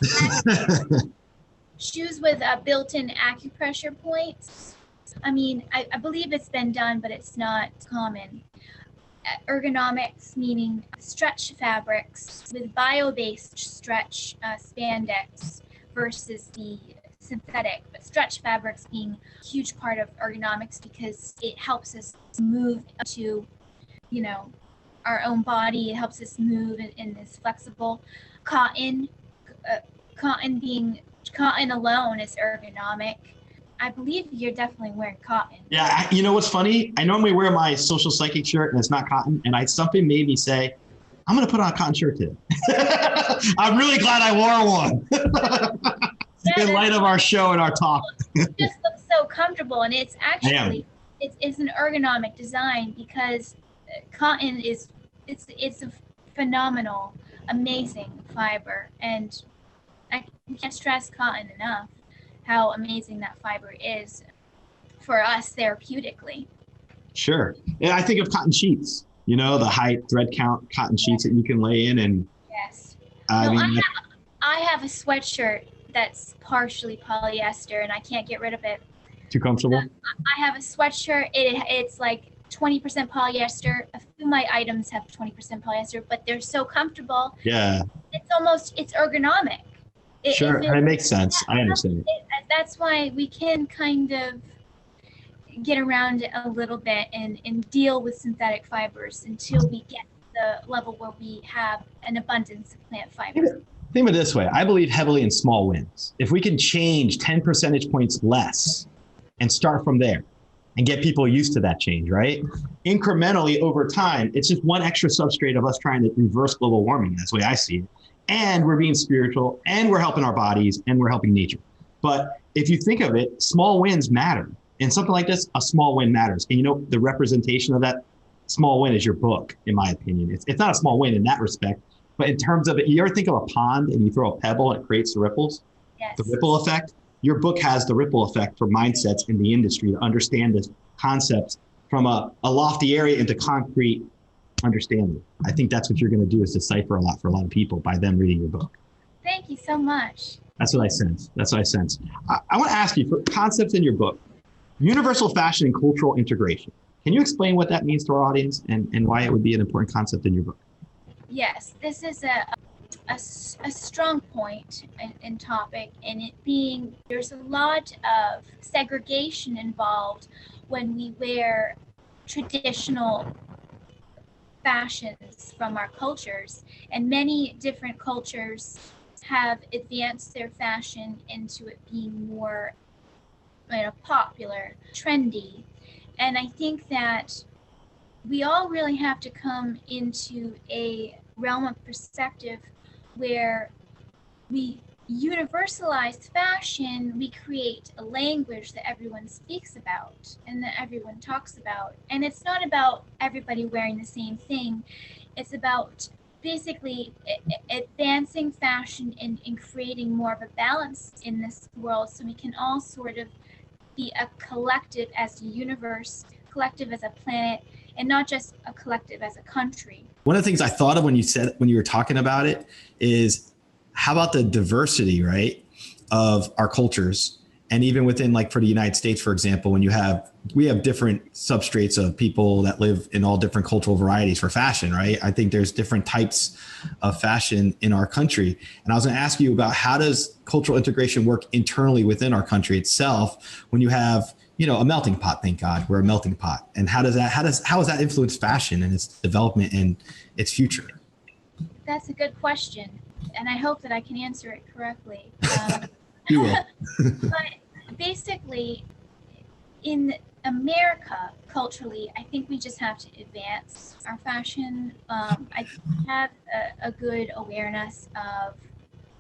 Shoes with built-in acupressure points. I mean, I believe it's been done, but it's not common. Ergonomics, meaning stretch fabrics with bio-based stretch spandex versus the synthetic, but stretch fabrics being a huge part of ergonomics because it helps us move to, you know, our own body. It helps us move in this flexible cotton. Cotton alone is ergonomic. I believe you're definitely wearing cotton. Yeah, you know what's funny? I normally wear my social psychic shirt and it's not cotton, and something made me say, I'm going to put on a cotton shirt today. I'm really glad I wore one. In light of our show and our talk. It just looks so comfortable, and it's actually it's an ergonomic design because cotton is it's a phenomenal, amazing fiber, and I can't stress cotton enough how amazing that fiber is for us therapeutically. Sure. And I think of cotton sheets, you know, the high thread count cotton sheets that you can lay in. And yes. I have a sweatshirt that's partially polyester and I can't get rid of it. Too comfortable? I have a sweatshirt. It's like 20% polyester. A few of my items have 20% polyester, but they're so comfortable. Yeah. It's ergonomic. Sure, it makes sense. I understand. That's why we can kind of get around it a little bit and deal with synthetic fibers until we get to the level where we have an abundance of plant fibers. Think of it this way. I believe heavily in small wins. If we can change 10 percentage points less and start from there and get people used to that change, right? Incrementally over time, it's just one extra substrate of us trying to reverse global warming. That's the way I see it. And we're being spiritual, and we're helping our bodies, and we're helping nature. But if you think of it, small wins matter. And something like this, a small win matters. And you know, the representation of that small win is your book, in my opinion. It's not a small win in that respect, but in terms of it, you ever think of a pond and you throw a pebble and it creates the ripples? Yes. The ripple effect? Your book has the ripple effect for mindsets in the industry to understand this concepts from a lofty area into concrete understanding. I think that's what you're going to do, is decipher a lot for a lot of people by them reading your book. Thank you so much. That's what I sense. I want to ask you, for concepts in your book, Universal fashion and cultural integration. Can you explain what that means to our audience and why it would be an important concept in your book? Yes, this is a strong point in topic, and it being there's a lot of segregation involved when we wear traditional fashions from our cultures, and many different cultures have advanced their fashion into it being more popular, trendy. And I think that we all really have to come into a realm of perspective where we universalize fashion, we create a language that everyone speaks about and that everyone talks about. And it's not about everybody wearing the same thing. It's about basically advancing fashion and creating more of a balance in this world, so we can all sort of be a collective as a universe, collective as a planet, and not just a collective as a country. One of the things I thought of when you were talking about it is, how about the diversity, right, of our cultures? And even within, like, for the United States, for example, when we have different substrates of people that live in all different cultural varieties for fashion, right? I think there's different types of fashion in our country. And I was going to ask you about, how does cultural integration work internally within our country itself when you have, a melting pot? Thank God we're a melting pot. And how has that influenced fashion and its development and its future? That's a good question, and I hope that I can answer it correctly. You will. But basically, in America, culturally, I think we just have to advance our fashion. I have a good awareness of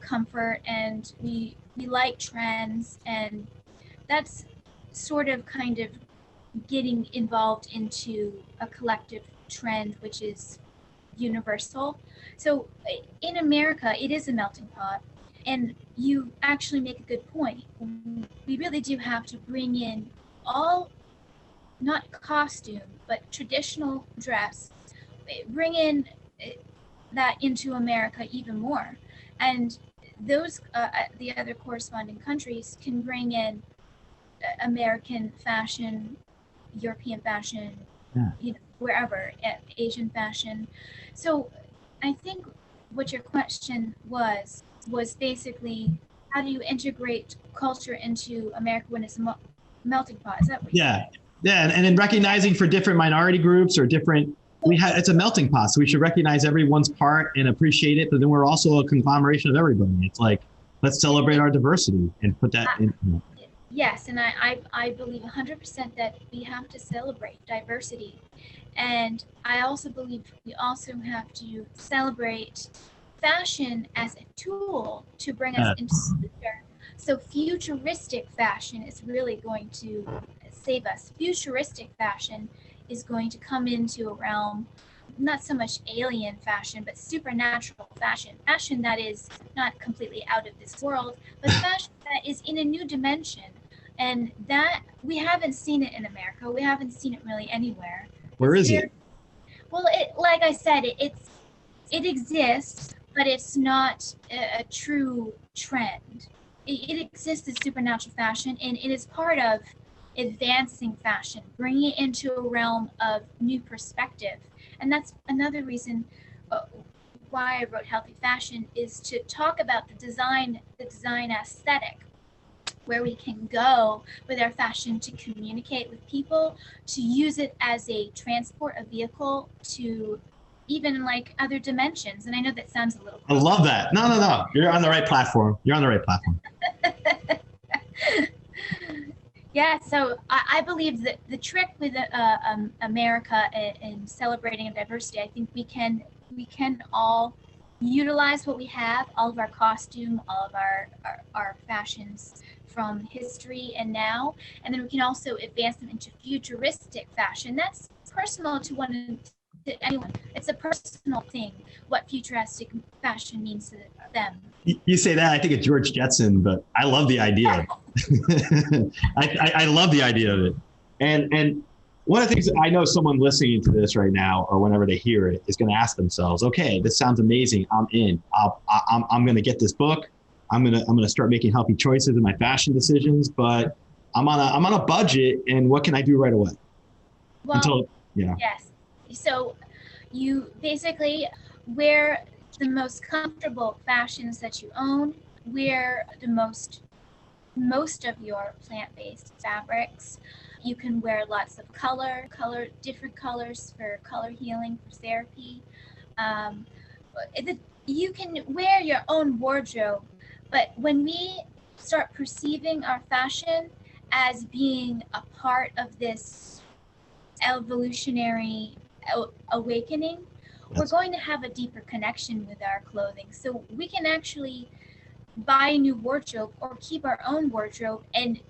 comfort, and we like trends, and that's sort of kind of getting involved into a collective trend, which is universal. So in America, it is a melting pot. And you actually make a good point. We really do have to bring in all, not costume, but traditional dress, bring in that into America even more. And those, the other corresponding countries can bring in American fashion, European fashion, wherever, Asian fashion. So I think what your question was basically, how do you integrate culture into America when it's a melting pot? Is that what Yeah. And in recognizing for different minority groups or different, it's a melting pot. So we should recognize everyone's part and appreciate it. But then we're also a conglomeration of everybody. It's like, let's celebrate our diversity and put that in. Yes, and I believe 100% that we have to celebrate diversity. And I also believe we also have to celebrate fashion as a tool to bring us into the future. So futuristic fashion is really going to save us. Futuristic fashion is going to come into a realm, not so much alien fashion, but supernatural fashion. Fashion that is not completely out of this world, but fashion that is in a new dimension. And that, we haven't seen it in America. We haven't seen it really anywhere. Where is it? Well, like I said, it exists, but it's not a true trend. It exists as supernatural fashion, and it is part of advancing fashion, bringing it into a realm of new perspective. And that's another reason why I wrote Healthy Fashion, is to talk about the design aesthetic, where we can go with our fashion to communicate with people, to use it as a transport, a vehicle to even like other dimensions. And I know that sounds a little crazy. I love that. No. You're on the right platform. Yeah, so I believe that the trick with America in celebrating diversity, I think we can all utilize what we have, all of our costume, all of our fashions from history and now, and then we can also advance them into futuristic fashion. That's personal to anyone. It's a personal thing, what futuristic fashion means to them. You say that, I think of George Jetson, but I love the idea. I love the idea of it. And one of the things that I know someone listening to this right now, or whenever they hear it, is going to ask themselves, okay, this sounds amazing. I'm in. I'm going to get this book. I'm going to start making healthy choices in my fashion decisions. But I'm on a budget, and what can I do right away? Well, Yeah. yes. So you basically wear the most comfortable fashions that you own, wear the most of your plant-based fabrics. You can wear lots of different colors for color healing, for therapy. Um, you can wear your own wardrobe, but when we start perceiving our fashion as being a part of this evolutionary awakening, we're going to have a deeper connection with our clothing. So we can actually buy a new wardrobe or keep our own wardrobe and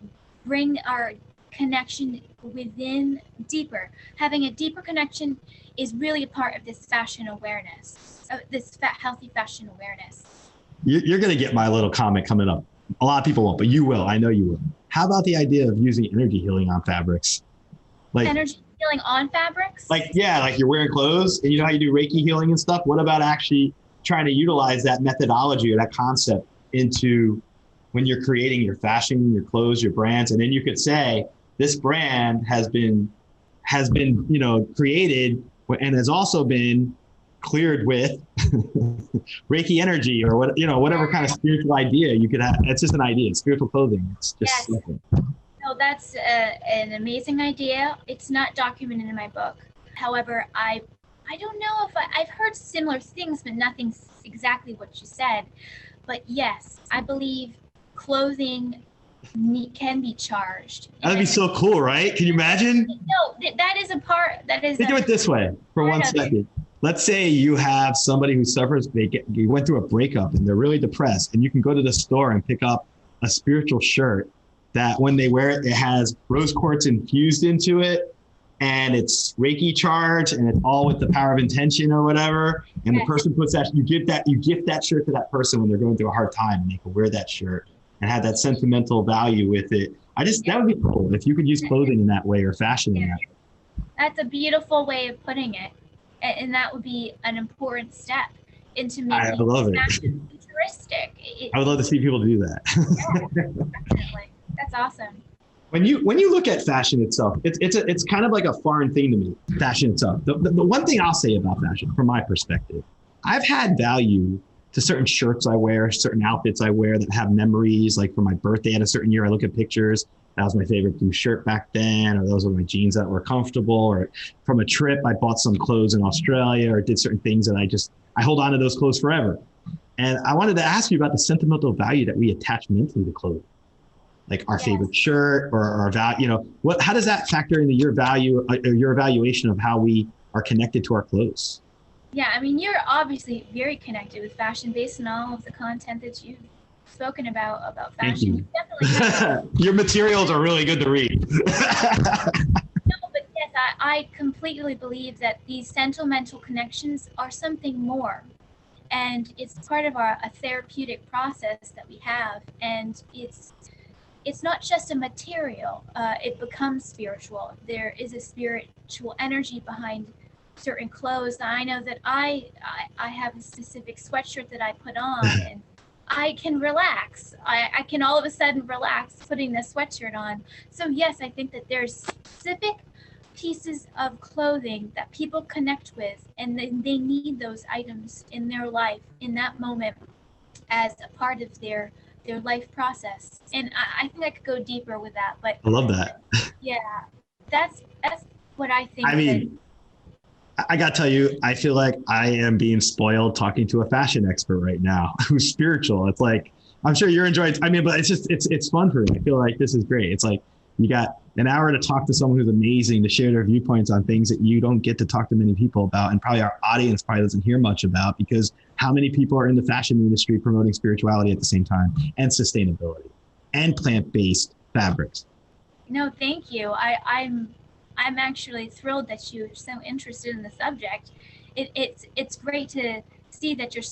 bring our connection within deeper. Having a deeper connection is really a part of this fashion awareness, this healthy fashion awareness. You're going to get my little comment coming up. A lot of people won't, but you will. I know you will. How about the idea of using energy healing on fabrics? Like energy healing on fabrics? Like you're wearing clothes and you know how you do Reiki healing and stuff? What about actually trying to utilize that methodology or that concept into when you're creating your fashion, your clothes, your brands? And then you could say, this brand has been, created and has also been cleared with Reiki energy or whatever kind of spiritual idea you could have. It's just an idea. Spiritual clothing. It's just something. No, that's an amazing idea. It's not documented in my book. However, I don't know if I've heard similar things, but nothing exactly what you said. But yes, I believe clothing can be charged. That'd be so cool, right? Can you imagine? No, that is a part. Think of it this way for 1 second. Let's say you have somebody who suffers, you went through a breakup and they're really depressed, and you can go to the store and pick up a spiritual shirt that when they wear it, it has rose quartz infused into it, and it's Reiki charged, and it's all with the power of intention or whatever. And the person puts that, you gift that shirt to that person when they're going through a hard time, and they can wear that shirt and have that sentimental value with it. That would be cool if you could use clothing in that way or fashion in that way. That's a beautiful way of putting it. And that would be an important step into making fashion futuristic. I would love to see people do that. Yeah, definitely. That's awesome. When you look at fashion itself, it's kind of like a foreign thing to me, fashion itself. The one thing I'll say about fashion, from my perspective, I've had value to certain shirts I wear, certain outfits I wear that have memories. Like for my birthday at a certain year, I look at pictures. That was my favorite blue shirt back then, or those were my jeans that were comfortable. Or from a trip, I bought some clothes in Australia or did certain things that I hold on to those clothes forever. And I wanted to ask you about the sentimental value that we attach mentally to clothing. Like our favorite shirt or our value, how does that factor into your value, your evaluation of how we are connected to our clothes? Yeah, I mean, you're obviously very connected with fashion based on all of the content that you've spoken about fashion. Thank you. Definitely. Your materials are really good to read. No, but yes, I completely believe that these sentimental connections are something more. And it's part of a therapeutic process that we have. And it's not just a material, it becomes spiritual. There is a spiritual energy behind certain clothes. I know that I have a specific sweatshirt that I put on and I can relax. I can all of a sudden relax putting this sweatshirt on. So yes, I think that there's specific pieces of clothing that people connect with, and they need those items in their life in that moment as a part of their life process. And I think I could go deeper with that, but I love that. Yeah, that's what I think. I mean, I got to tell you, I feel like I am being spoiled talking to a fashion expert right now who's spiritual. It's like, I'm sure you're enjoying, but it's fun for me. I feel like this is great. It's like, you got an hour to talk to someone who's amazing, to share their viewpoints on things that you don't get to talk to many people about. And probably our audience probably doesn't hear much about, because how many people are in the fashion industry promoting spirituality at the same time, and sustainability and plant-based fabrics? No, thank you. I'm actually thrilled that you're so interested in the subject. It's great to see that you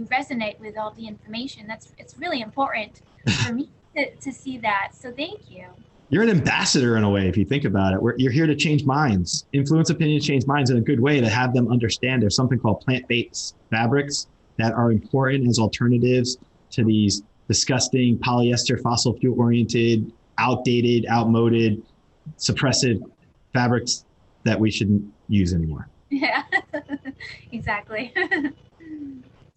resonate with all the information. It's really important for me to see that. So thank you. You're an ambassador in a way, if you think about it. You're here to change minds, influence opinions, change minds in a good way, to have them understand there's something called plant-based fabrics that are important as alternatives to these disgusting polyester, fossil fuel oriented, outdated, outmoded, suppressive fabrics that we shouldn't use anymore. Yeah, exactly.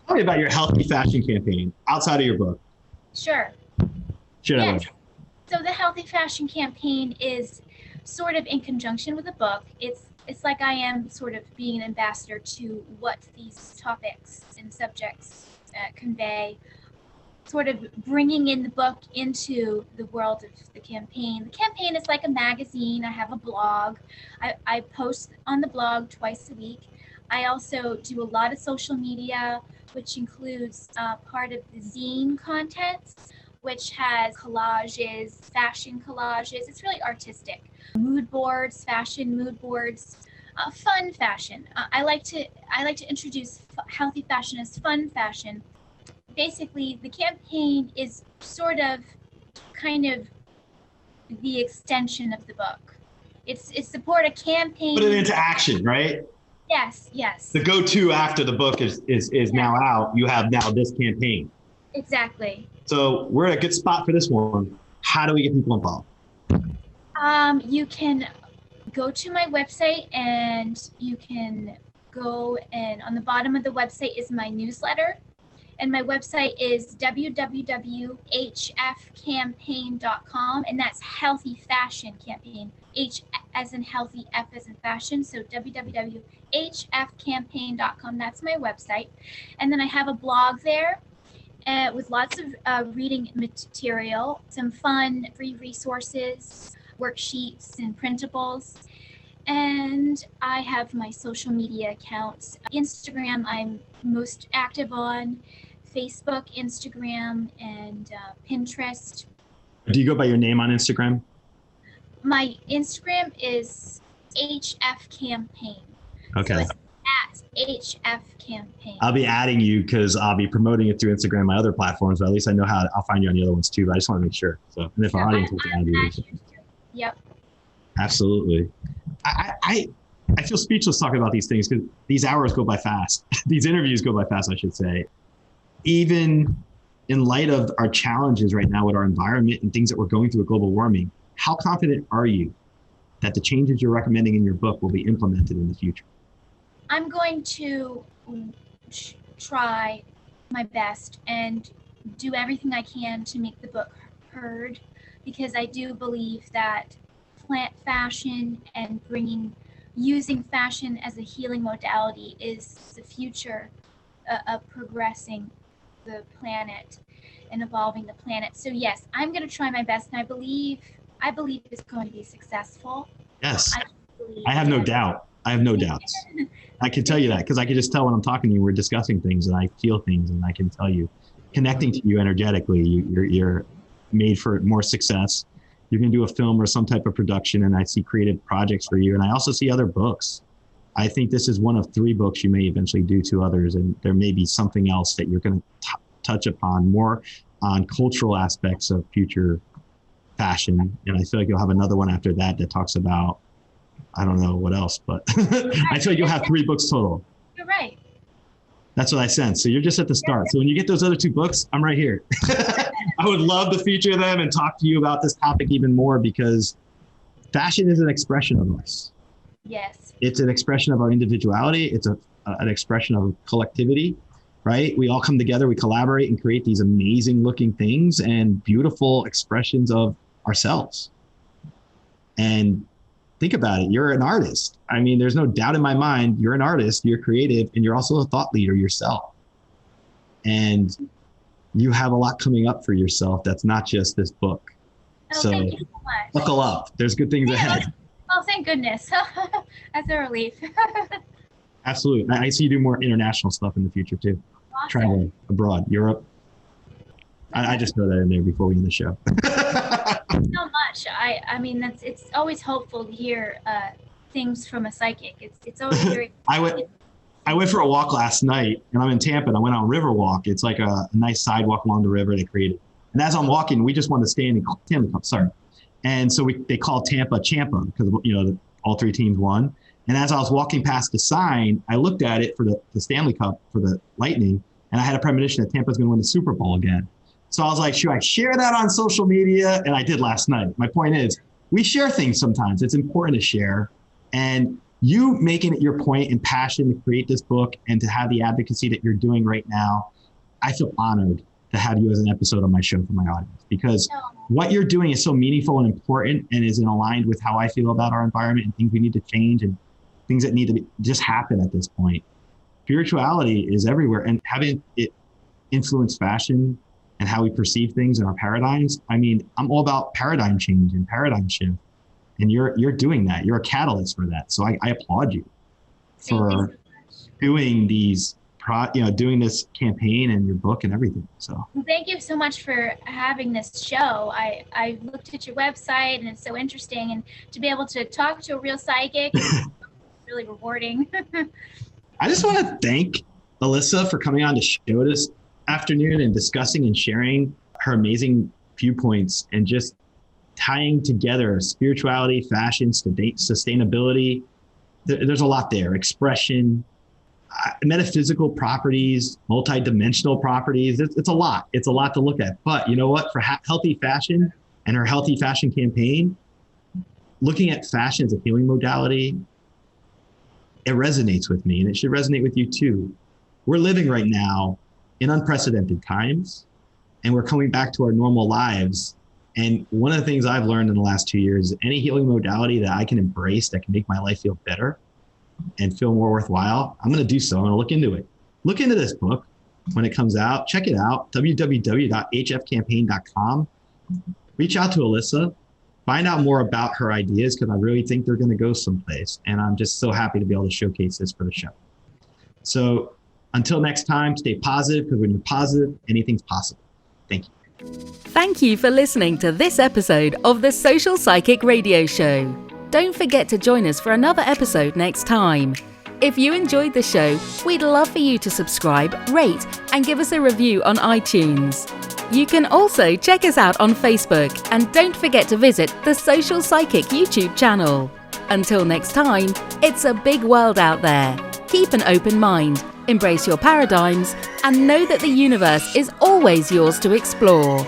Tell me about your healthy fashion campaign outside of your book. Sure. Share that with Yes. me. So the healthy fashion campaign is sort of in conjunction with the book. It's like I am sort of being an ambassador to what these topics and subjects convey, sort of bringing in the book into the world of the campaign. The campaign is like a magazine. I have a blog. I post on the blog twice a week. I also do a lot of social media, which includes part of the zine content, which has collages, fashion collages. It's really artistic. Mood boards, fashion mood boards, fun fashion. I like to introduce healthy fashion as fun fashion. Basically, the campaign is sort of kind of the extension of the book. It's support a campaign. Put it into action, right? Yes, yes. The go-to after the book is now out. You have now this campaign. Exactly. So we're at a good spot for this one. How do we get people involved? You can go to my website, and you can go, and on the bottom of the website is my newsletter. And my website is www.hfcampaign.com, and that's Healthy Fashion Campaign. H as in healthy, F as in fashion. So www.hfcampaign.com. That's my website. And then I have a blog there with lots of reading material, some fun free resources, worksheets, and printables. And I have my social media accounts. Instagram, I'm most active on. Facebook, Instagram, and Pinterest. Do you go by your name on Instagram? My Instagram is HF Campaign. Okay. So it's at HF Campaign. I'll be adding you because I'll be promoting it through Instagram and my other platforms, but at least I know how I'll find you on the other ones too. But I just want to make sure. So, and if our audience wants to add you. Yep. Absolutely. I feel speechless talking about these things because these hours go by fast. These interviews go by fast, I should say. Even in light of our challenges right now with our environment and things that we're going through with global warming, how confident are you that the changes you're recommending in your book will be implemented in the future? I'm going to try my best and do everything I can to make the book heard, because I do believe that plant fashion and using fashion as a healing modality is the future of progressing the planet and evolving the planet. So yes, I'm going to try my best, and I believe it's going to be successful. Yes, I have no doubt. I have no doubts. I can tell you that because I can just tell when I'm talking to you, we're discussing things and I feel things, and I can tell you, connecting to you energetically, you're made for more success. You're going to do a film or some type of production, and I see creative projects for you. And I also see other books. I think this is one of 3 books you may eventually do to others, and there may be something else that you're going to touch upon more on cultural aspects of future fashion. And I feel like you'll have another one after that that talks about, I don't know what else, but I feel like you'll have 3 books total. You're right. That's what I sense. So you're just at the start. So when you get those other 2 books, I'm right here. I would love to feature them and talk to you about this topic even more, because fashion is an expression of us. Yes. It's an expression of our individuality. It's an expression of collectivity, right? We all come together, we collaborate and create these amazing looking things and beautiful expressions of ourselves. And think about it. You're an artist. I mean, there's no doubt in my mind, you're an artist, you're creative, and you're also a thought leader yourself. And you have a lot coming up for yourself that's not just this book. Oh, so thank you so much. Buckle up. There's good things ahead. Oh, thank goodness. That's a relief. Absolutely. I see you do more international stuff in the future too. Awesome. Traveling abroad, Europe. I just throw that in there before we end the show. So much. I mean, it's always hopeful to hear things from a psychic. It's always very. I went for a walk last night, and I'm in Tampa, and I went on River Walk. It's like a nice sidewalk along the river they created. And as I'm walking, we just wanted to stand and Tampa Cup, sorry. And so they called Tampa Champa because, all 3 teams won. And as I was walking past the sign, I looked at it for the Stanley Cup for the Lightning, and I had a premonition that Tampa's going to win the Super Bowl again. So I was like, should I share that on social media? And I did last night. My point is, we share things sometimes. It's important to share. And you making it your point and passion to create this book and to have the advocacy that you're doing right now, I feel honored to have you as an episode on my show for my audience, because what you're doing is so meaningful and important and is aligned with how I feel about our environment and things we need to change and things that need to just happen at this point. Spirituality is everywhere, and having it influence fashion and how we perceive things in our paradigms. I mean, I'm all about paradigm change and paradigm shift, and you're doing that. You're a catalyst for that. So I applaud you for doing these, doing this campaign and your book and everything. So thank you so much for having this show. I looked at your website and it's so interesting, and to be able to talk to a real psychic is really rewarding. I just want to thank Alyssa for coming on the show this afternoon and discussing and sharing her amazing viewpoints and just tying together spirituality, fashion, sustainability. There's a lot there. Expression, metaphysical properties, multidimensional properties. It's a lot. It's a lot to look at. But you know what? For healthy fashion and her healthy fashion campaign, looking at fashion as a healing modality, it resonates with me, and it should resonate with you too. We're living right now in unprecedented times, and we're coming back to our normal lives. And one of the things I've learned in the last 2 years is any healing modality that I can embrace that can make my life feel better and feel more worthwhile, I'm going to do so. I'm going to look into it. Look into this book when it comes out. Check it out, www.hfcampaign.com. Reach out to Alyssa. Find out more about her ideas, because I really think they're going to go someplace. And I'm just so happy to be able to showcase this for the show. So until next time, stay positive, because when you're positive, anything's possible. Thank you. Thank you for listening to this episode of the Social Psychic Radio Show. Don't forget to join us for another episode next time. If you enjoyed the show, we'd love for you to subscribe, rate, and give us a review on iTunes. You can also check us out on Facebook, and don't forget to visit the Social Psychic YouTube channel. Until next time, it's a big world out there. Keep an open mind, embrace your paradigms, and know that the universe is always yours to explore.